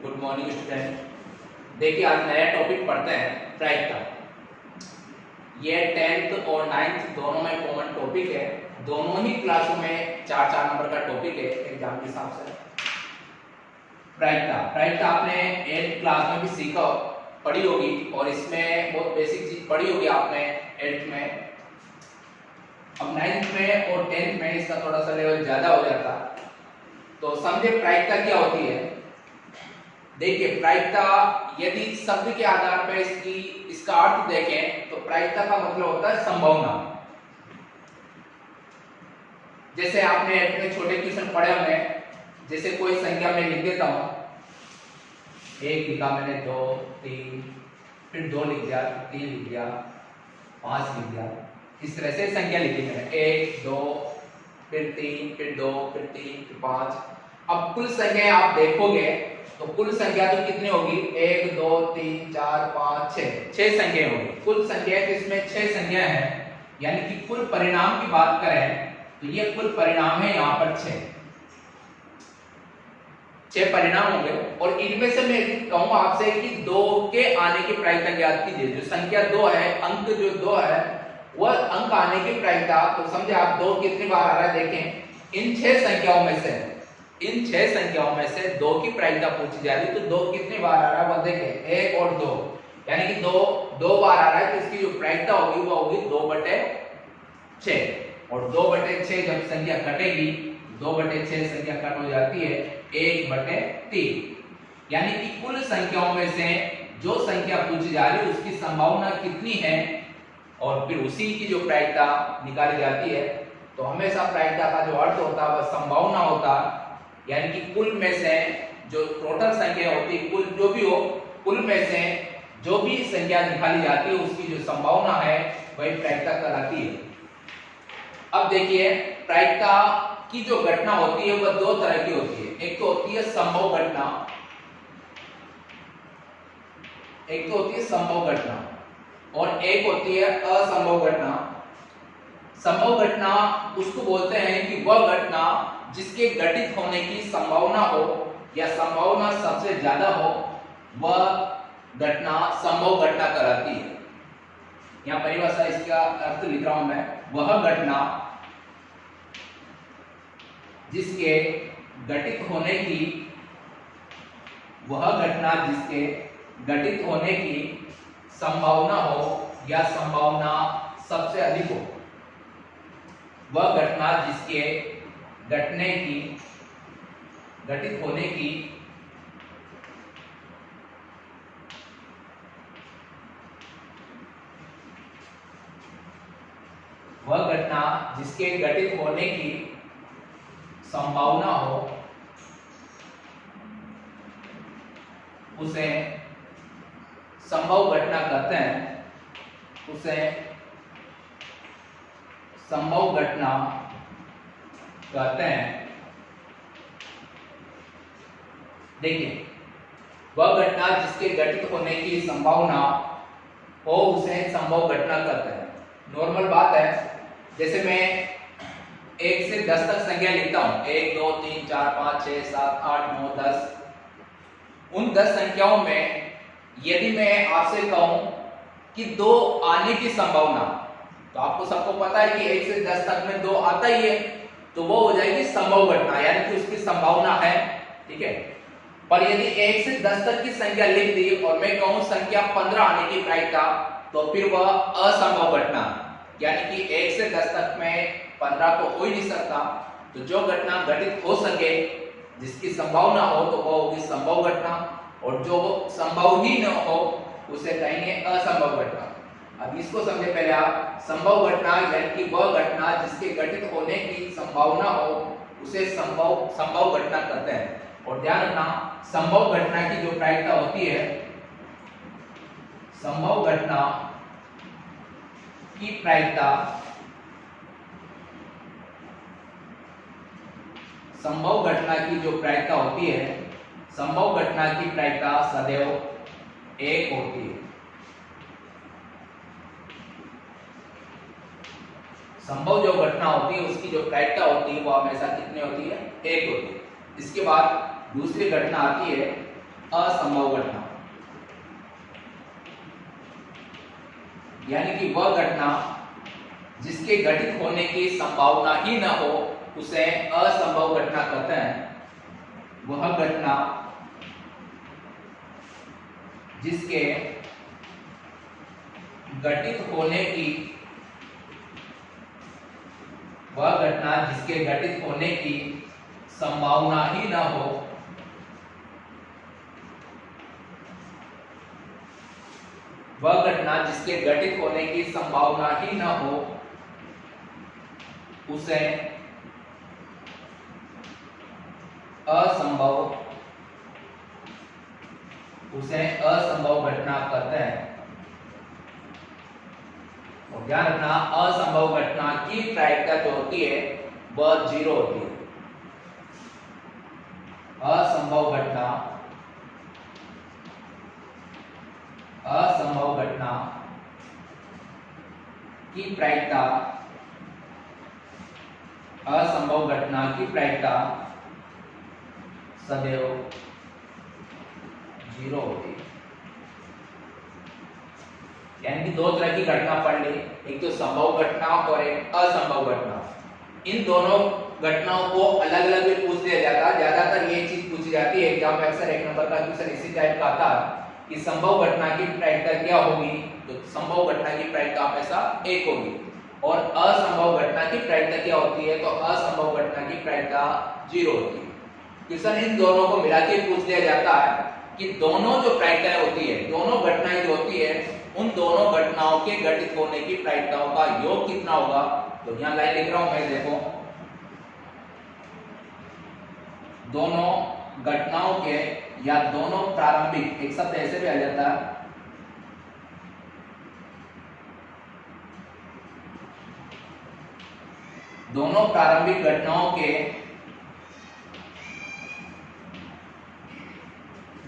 Good morning student. देखिए आज नया टॉपिक पढ़ते हैं प्रायिकता। ये 10th और 9th दोनों में कॉमन टॉपिक है। दोनों ही क्लासों में 4-4 नंबर का टॉपिक है एग्जाम के हिसाब से। प्रायिकता आपने 8th क्लास में भी सीखा पढ़ी होगी और इसमें बहुत बेसिक चीज पढ़ी होगी आपने 8th में। अब 9th में और 10th में इसका थोड़ा सा लेवल ज्यादा हो जाता। तो समझे प्रायिकता क्या होती है। देखिए प्रायिकता यदि शब्द के आधार पर इसका अर्थ देखें तो प्रायिकता का मतलब होता है संभावना। जैसे आपने अपने छोटे क्वेश्चन पढ़े होंगे, जैसे कोई संख्या में लिख देता हूं, 1 लिखा मैंने, 2 3 फिर 2 लिख दिया, 3 लिख दिया, 5 लिख दिया, इस तरह से संख्या लिखी मैंने 1 2 फिर 3 फिर 2 फिर 3 फिर 5। अब कुल संख्या आप देखोगे तो कुल संख्या तो कितनी होगी, 1 2 3 4 5 6 संख्या होगी। कुल संख्या तो इसमें 6 संख्या है, यानी कि कुल परिणाम की बात करें तो ये कुल परिणाम है यहाँ पर 6 परिणाम होंगे। और इनमें से मैं कहूंगा आपसे कि 2 के आने की प्रायिकता ज्ञात कीजिए। जो संख्या 2 है, अंक जो 2 है वह अंक आने की प्रायिकता, तो समझे आप 2 कितनी बार आ रहा है। देखें इन 6 संख्याओं में से 2 की प्रायिकता पूछी जा रही है, तो 2 कितनी बार आ रहा है वह देखें, 1 और 2, यानी कि 2 बार आ रहा है, तो इसकी जो प्रायिकता होगी वो होगी 2/6। और 2/6 जब संख्या कटेगी, 2/6 संख्या कट हो जाती है 1/3, यानी कि कुल संख्याओं में से जो संख्या पूछी जा रही है उसकी संभावना कितनी है और फिर उसी की जो प्रायिकता निकाली जाती है। तो हमेशा प्रायिकता का जो अर्थ होता है वह संभावना होता है, यानी कि कुल में से जो टोटल संख्या होती है, कुल जो भी हो, कुल में से जो भी संख्या निकाली जाती है उसकी जो संभावना है वही प्रायिकता कहलाती है। अब देखिए प्रायिकता की जो घटना होती है वह 2 तरह की होती है। एक तो होती है संभव घटना, और एक होती है असंभव घटना। संभव घटना उसको बोलते हैं कि वह घटना जिसके घटित होने की संभावना हो या संभावना सबसे ज्यादा हो, वह घटना संभव घटना कहलाती है। यहाँ परिभाषा इसका अर्थ लिख रहा हूं मैं, वह घटना जिसके घटित होने की संभावना हो या संभावना सबसे अधिक हो, वह घटना जिसके घटित होने की संभावना हो उसे संभव घटना कहते हैं, देखिए वह घटना जिसके घटित होने की संभावना हो उसे संभव घटना कहते हैं। नॉर्मल बात है, जैसे मैं 1 से 10 तक संख्या लिखता हूं, 1 2 3 4 5 6 7 8 9 10। उन 10 संख्याओं में यदि मैं आपसे कहूं कि 2 आने की संभावना, तो आपको सबको पता है कि 1 से 10 तक में 2 आता ही है, तो वो हो जाएगी संभव घटना, यानी कि उसकी संभावना है। ठीक है, पर यदि 1 से 10 तक की संख्या लिख दी और मैं कहूं संख्या 15 आने की प्रायिकता, तो फिर वह असंभव घटना, यानी कि 1 से 10 तक में 15 तो हो ही नहीं सकता। तो जो घटना घटित हो सके जिसकी संभावना हो तो वह होगी संभव घटना, और जो संभव ही न हो उसे कहेंगे असंभव घटना। अब इसको समझे पहले आप। संभव घटना यानी कि वह घटना जिसके घटित होने की संभावना हो उसे संभव घटना कहते हैं। और ध्यान रखना, संभव घटना की जो प्रायिकता होती है, संभव घटना की प्रायिकता होती है, संभव घटना की प्रायिकता सदैव 1 होती है। संभव जो घटना होती है उसकी जो प्रायिकता होती है वो हमेशा कितनी होती है, 1 होती है। इसके बाद दूसरी घटना आती है असंभव घटना, यानी कि वह घटना जिसके घटित होने की संभावना ही न हो उसे असंभव घटना कहते हैं। वह घटना जिसके घटित होने की संभावना ही न हो वह घटना जिसके घटित होने की संभावना ही न हो उसे असंभव घटना कहते हैं। और ध्यान रखना, असंभव घटना की प्रायिकता जो होती है वह 0 होती है। असंभव घटना की प्रायिकता सदैव 0 होती है। यानी कि दो तरह की घटना पढ़ ली, एक तो संभव घटना और एक असंभव घटना। इन दोनों घटनाओं को अलग अलग भी पूछ दिया जाता है। ज्यादातर ये चीज पूछी जाती है एग्जाम में, अक्सर 1 नंबर का क्वेश्चन इसी टाइप का आता है कि संभव घटना की प्रायिकता क्या होगी, तो संभव घटना की प्रायिकता हमेशा 1 होगी। और असंभव घटना की प्रायिकता क्या होती है, तो असंभव घटना की प्रायिकता 0 होती है। क्वेश्चन इन दोनों को मिला के पूछ दिया जाता है कि दोनों जो प्रायिकताएं होती है, दोनों घटनाएं जो होती है, उन दोनों घटनाओं के घटित होने की प्रायिकताओं का योग कितना होगा। तो यहां लाइन लिख रहा हूं मैं, देखो दोनों घटनाओं के या दोनों प्रारंभिक, एक शब्द ऐसे भी आ जाता है, दोनों प्रारंभिक घटनाओं के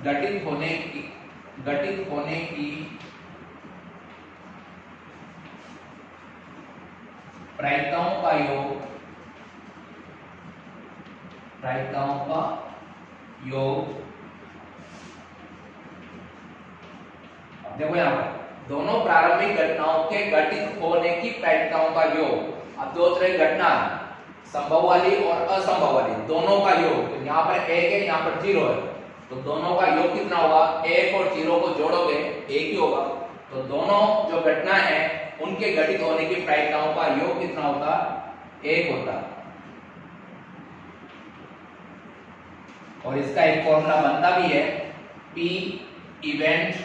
घटित होने की प्रायिकताओं का योग अब देखो यहां पर दोनों प्रारंभिक घटनाओं के घटित होने की प्रायिकताओं का योग। अब दो तरह की घटना है, संभव वाली और असंभव वाली, दोनों का योग। तो यहाँ पर 1 है, यहाँ पर 0 है, तो दोनों का योग कितना होगा, 1 और 0 को जोड़ोगे 1 ही होगा। तो दोनों जो घटना है उनके घटित होने की प्रायिकताओं का योग कितना होता, 1 होता। और इसका एक फॉर्मूला बनता भी है, P event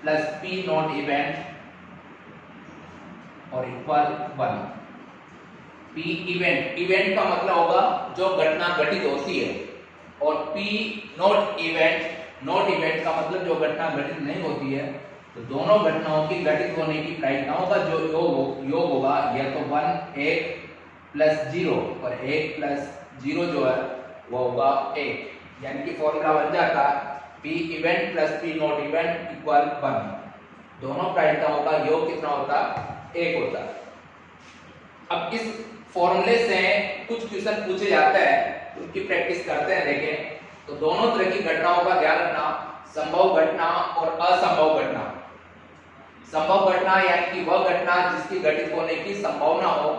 plus P not event और इक्वल 1। P इवेंट का मतलब होगा जो घटना घटित होती है, और P नॉट इवेंट का मतलब जो घटना घटित नहीं होती है। तो दोनों घटनाओं की घटित होने की प्रायिकताओं का जो योग होगा, या तो 1 प्लस 0 और 1 प्लस 0 जो है वो होगा 1। यानी कि फॉर्मूला बन जाता है P event plus P not event equal 1। दोनों प्रायिकताओं का योग कितना होता, 1 होता। अब इस फॉर्मूले से कुछ क्वेश्चन पूछे जाते हैं, उनकी प्रैक्टिस करते हैं। देखें तो दोनों तरह की घटनाओं का ध्यान रखना, संभव घटना और असंभव घटना। संभव घटना यानी कि वह घटना जिसकी घटित होने की संभावना हो,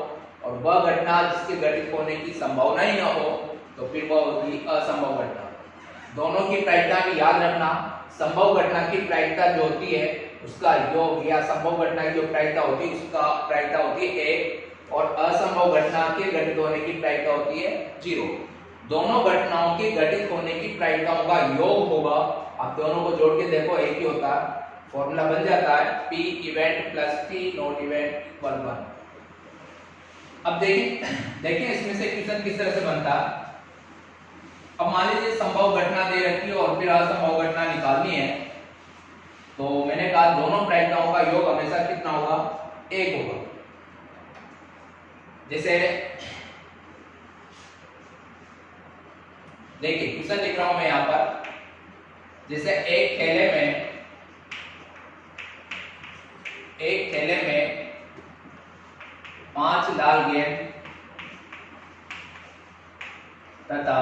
और वह घटना जिसके घटित होने की संभावना ही न हो, तो फिर वह होगी असंभव घटना। दोनों की प्रायिकता भी याद रखना, संभव घटना की प्रायिकता जो होती है उसका योग, या संभव घटना की जो प्रायिकता होती है उसका प्रायिकता होती है 1, और असंभव घटना के घटित होने की प्रायिकता होती है 0। दोनों घटनाओं के घटित होने की प्रायिकताओं का योग होगा। आप दोनों को जोड़ के देखो, एक ही होता है। फॉर्मूला बन जाता है P event plus P not event equal 1। अब देखिए इसमें से क्वेश्चन किस तरह से बनता है। अब मान लीजिए संभव घटना दे रखी है और फिर असंभव घटना निकालनी है, तो मैंने कहा दोनों प्रायिकताओं का योग हमेशा कितना होगा, 1 होगा। जैसे देखिए क्वेश्चन लिख रहा हूं मैं यहां पर, जैसे एक थैले में 5 लाल गेंद तथा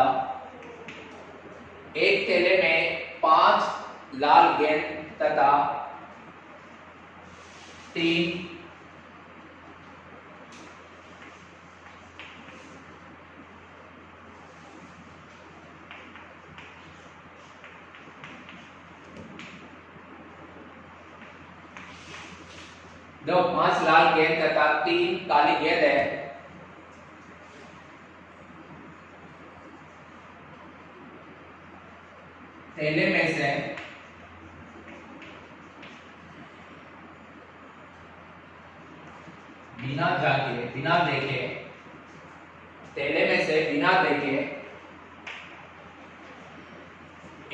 एक थैले में 5 लाल गेंद तथा 3 जो 5 लाल गेंद तथा 3 काली गेंद है, थैले में से बिना देखे थैले में से बिना देखे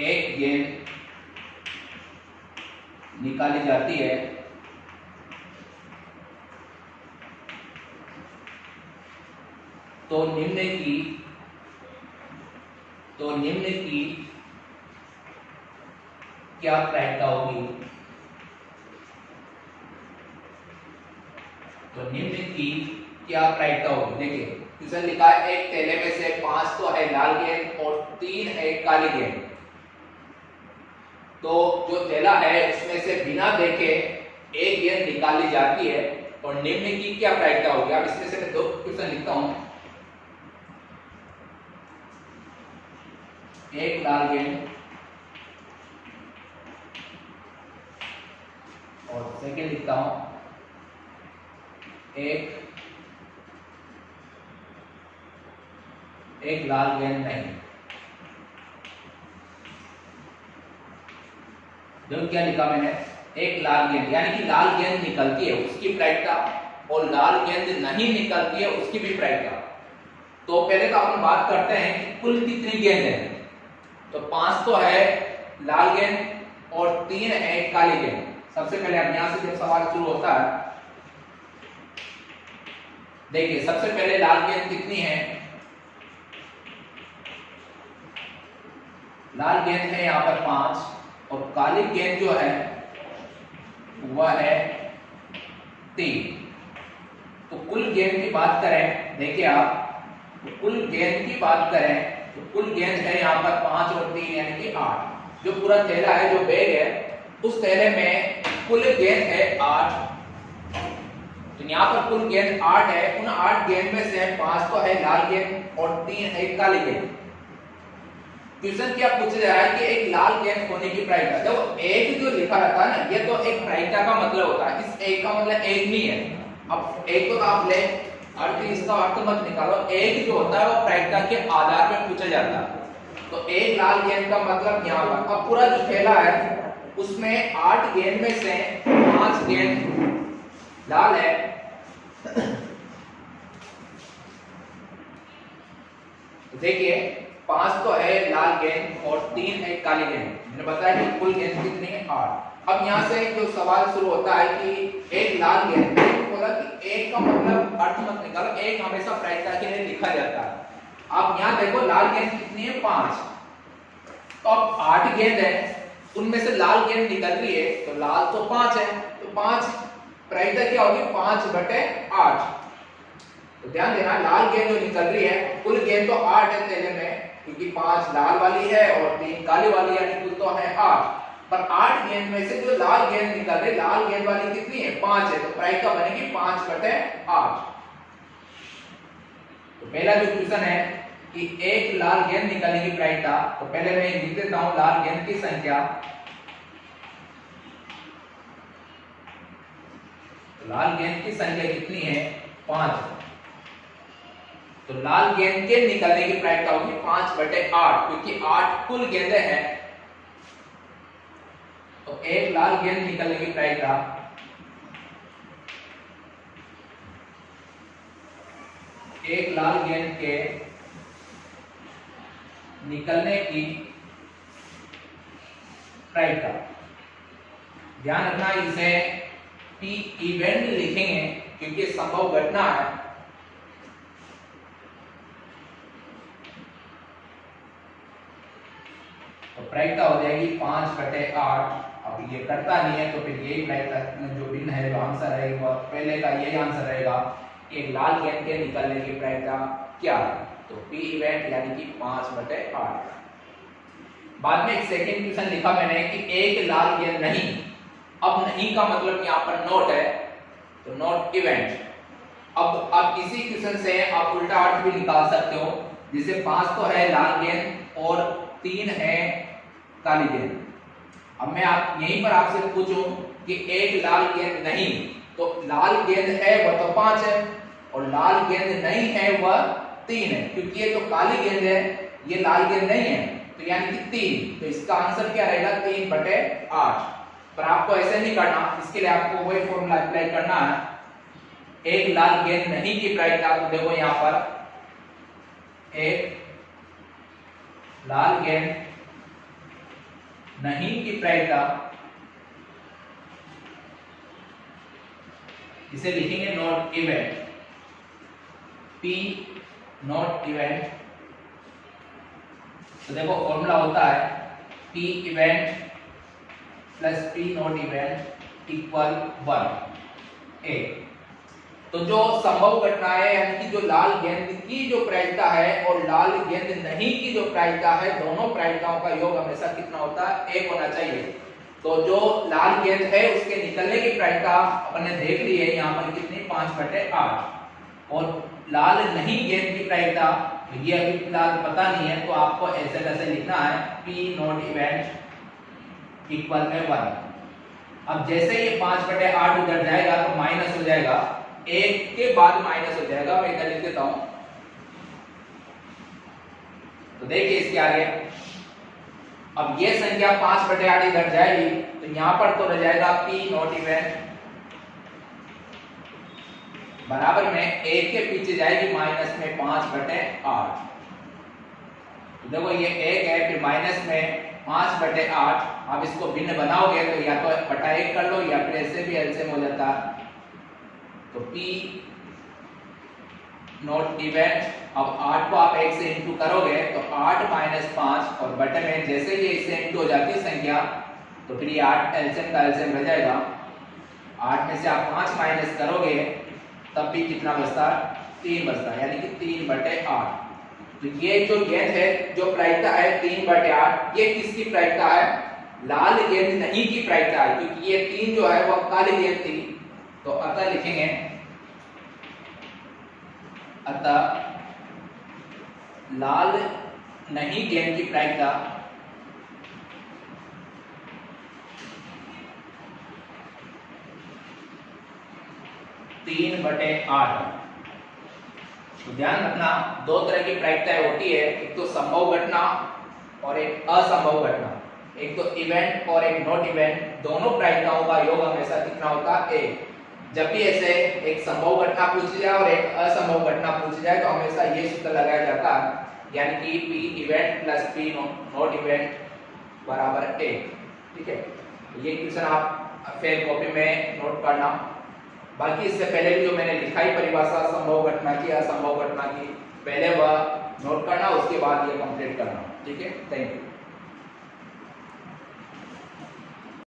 एक गेंद निकाली जाती है, तो निम्न की क्या प्रायिकता होगी? तो निम्न की क्या प्रायिकता होगी? देखिए क्वेश्चन लिखा है एक थैले में से 5 तो है लाल गेंद और 3 है काली गेंद। तो जो थैला है उसमें से बिना देखे एक गेंद निकाली जाती है और निम्न की क्या प्रायिकता होगी? अब इसमें से मैं 2 क्वेश्चन लिखता हूं। एक लाल गेंद और सेकंड लिखता हूं एक लाल गेंद नहीं। जो क्या लिखा मैंने, एक लाल गेंद, यानी कि लाल गेंद निकलती है उसकी प्रायिकता और लाल गेंद नहीं निकलती है उसकी भी प्रायिकता। तो पहले तो हम बात करते हैं कि कुल कितनी गेंद है। तो 5 तो है लाल गेंद और 3 है काली गेंद। सबसे पहले अब यहां से जब सवाल शुरू होता है, देखिए सबसे पहले लाल गेंद कितनी है? लाल गेंद है यहां पर 5 और काली गेंद जो है वह है 3। तो कुल गेंद की बात करें, देखिए आप, तो कुल गेंद की बात करें तो कुल गेंद है यहां पर 5 और 3 यानी कि 8। जो पूरा थैला है, जो बैग है, उस थैले में कुल गेंद है 8। तो यहाँ पर कुल गेंद 8 है। उन 8 गेंद में से 5 तो है लाल गेंद और 3 है काली गेंद। क्वेश्चन क्या पूछा जा रहा है कि एक लाल गेंद होने की प्रायिकता। जब एक जो लिखा रहता है ना, ये तो एक प्रायिकता का मतलब होता है। इस एक का मतलब एक नहीं है। अब एक तो आप ले अर्थ, इसका अर्थ मत निकालो। एक जो होता है वो प्रायिकता के आधार पर पूछा जाता है। तो एक लाल गेंद का मतलब यहाँ पर, अब पूरा जो थैला है उसमें 8 गेंद में से 5 गेंद लाल है तो देखिए 5 तो है लाल गेंद और 3 है काली गेंद। मैंने बताया कि कुल गेंद कितनी है? 8। अब यहाँ से जो सवाल शुरू होता है कि एक लाल गेंद, बोला कि एक का मतलब अर्थ मत निकालो, एक हमेशा प्रायिकता के लिए लिखा जाता है। अब यहाँ देखो लाल गेंद कितनी है? 5। तो अब 8 गेंद है, उनमें से लाल गेंद निकल रही है, तो लाल तो 5 है, तो 5 प्रायिकता क्या होगी? 5/8। तो ध्यान देना, लाल गेंद जो निकल रही है, कुल गेंद तो 8 है थैले में, क्योंकि 5 लाल वाली है और 3 काली वाली, यानी कुल तो है 8। पर 8 गेंद में से जो लाल गेंद निकल रही है, लाल गेंद वाली कितनी है? 5 है, तो प्रायिकता बनेगी 5/8। तो पहला जो क्वेश्चन है कि एक लाल गेंद निकलने की प्रायिकता, तो पहले मैं लिख देता हूं लाल गेंद की संख्या। तो लाल गेंद की संख्या कितनी है? 5। तो लाल गेंद के निकलने की प्रायिकता होगी 5/8, क्योंकि 8 कुल गेंदें हैं। तो एक लाल गेंद निकलने की प्रायिकता एक लाल गेंद के निकलने की प्रायिकता, ध्यान रखना इसे टी इवेंट लिखेंगे क्योंकि संभव घटना है। तो प्रायिकता हो जाएगी 5/8। अब ये करता नहीं है तो फिर यही प्रायिकता जो भिन्न है, जो आंसर रहेगा पहले का यही आंसर रहेगा। एक लाल गेंद के निकलने की प्रायिकता क्या है? तो पी इवेंट यानी कि 5/8। बाद में एक सेकंड क्वेश्चन लिखा मैंने कि एक लाल गेंद नहीं। अब नहीं का मतलब यहाँ पर नॉट है, तो नॉट इवेंट। अब आप इसी क्वेश्चन से आप उल्टा अर्थ भी निकाल सकते हो, जिसे 5 तो है लाल गेंद और 3 है काली गेंद। अब मैं आप यहीं पर आपसे पूछूं कि एक लाल गेंद नहीं, तो लाल गेंद है वह तो 5 है और लाल गेंद नहीं है वह 3 है, क्योंकि ये तो काली गेंद है, ये लाल गेंद नहीं है, तो यानी कि 3। तो इसका आंसर क्या रहेगा 3/8। पर आपको ऐसे नहीं करना, इसके लिए आपको वही फॉर्मूला अप्लाई करना है। एक लाल गेंद नहीं की प्रायिकता, तो देखो यहां पर एक लाल गेंद नहीं की प्रायिकता, इसे लिखेंगे not event, P not event. तो देखो फॉर्मूला होता है P event plus P not event equal 1 A। तो जो संभव घटना है, यानी कि जो लाल गेंद की जो प्रायिकता है और लाल गेंद नहीं की जो प्रायिकता है, दोनों प्रायिकताओं का योग हमेशा कितना होता है 1 होना चाहिए। तो जो लाल गेंद है उसके निकलने की प्रायिकता अपन ने देख ली है यहाँ पर कितनी 5/8, और लाल नहीं गेंद की प्रायिकता ये अभी फिलहाल पता नहीं है, तो आपको ऐसे कैसे लिखना है P नॉट इवेंट इक्वल है 1। अब जैसे ये 5/8 उधर जाएगा तो माइनस हो जाएगा, 1 के बाद माइनस हो जाएगा। मैं इधर लिख देता हूं, तो देखिए इसके आगे अब ये संख्या 5/8 इधर जाएगी, तो यहां पर तो रह जाएगा P नॉट इवेंट बराबर में 1 के पीछे जाएगी माइनस में 5/8। तो देखो ये 1 है, फिर माइनस में 5/8। आप इसको भिन्न बनाओगे तो या तो बटा 1 कर लो या फिर ऐसे भी एलसीएम हो जाता है। तो P नॉट इवेंट, अब 8 को आप 1 से इंटू करोगे तो 8 - 5 और बटे में जैसे ये इससे इंटू हो जाती है संख्या, तो फिर ये 8 एलसीएम का एलसीएम रह जाएगा। 8 में से आप 5 माइनस करोगे तब भी कितना बचता है 3 बचता है, यानी कि 3/8। तो ये जो गेंद है जो प्रायिकता है 3/8, ये किसकी प्रायिकता है? लाल गेंद नहीं की प्रायिकता है, क्योंकि ये 3 जो है वह काली गेंद थी। तो अतः लिखेंगे, अतः लाल नहीं गेंद की प्रायिकता तीन बटे 8। तो ध्यान रखना, दो तरह की प्रायिकताएं होती है, एक तो संभव घटना और एक असंभव घटना, एक तो इवेंट और एक नॉट इवेंट। दोनों प्रायिकताओं का योग हमेशा कितना होता है 1। जब भी ऐसे एक संभव घटना पूछी जाए और एक असंभव घटना पूछी जाए तो हमेशा ये सूत्र लगाया जाता है, यानी कि P event plus P not event बराबर 1। ठीक है, ये क्वेश्चन आप फिर कॉपी में नोट करना। बाकी इससे पहले भी जो मैंने लिखाई परिभाषा संभव घटना की असंभव घटना की, पहले वह नोट करना, उसके बाद ये कंप्लीट करना। ठीक है, थैंक यू।